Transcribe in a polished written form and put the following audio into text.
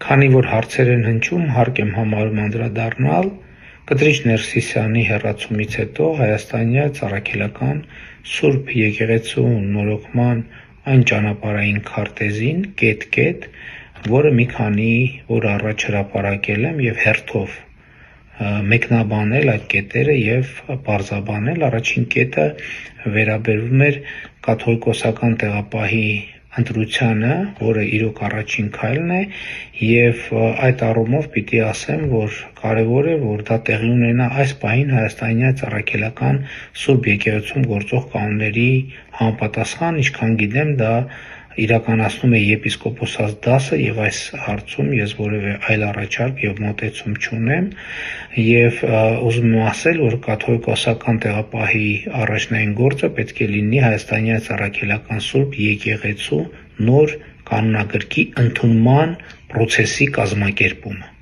Քանի որ հարցեր են հնչում, հարկ եմ համարում անդրադառնալ Կտրիչ Ներսիսյանի հեռացումից հետո հայաստանյա Ծառաքելական Սուրբ Եկեղեցու նորոգման այն ճանապարհային քարտեզին կետ, որը մի քանի օր առաջ հրապարակել եմ եւ հերթով մեկնաբանել այդ կետերը եւ բարձաբանել։ Առաջին կետը վերաբերվում էր կաթողիկոսական տեղապահի ընտրությանը, որը իրոք առաջին քայլն է, եւ այդ առումով պիտի ասեմ, որ կարեւոր է, որ դա տեղի ունենա այս պահին հայաստանյա Ծառաքելական Սուրբ Եկեղեցում գործող կանոնների համապատասխան, ինչքան գիտեմ, դա իրականացնում է եպիսկոպոսաց դասը եւ այս հարցում ես որևէ այլ առաջարկ եւ մոտեցում չունեմ եւ ուզում եմ ասել, որ կաթողիկոսական տեղապահի առաջնային գործը պետք է լինի հայաստանյա Ծառաքելական Սուրբ Եկեղեցու նոր կանոնագրքի ընդունման process-ի կազմակերպումը։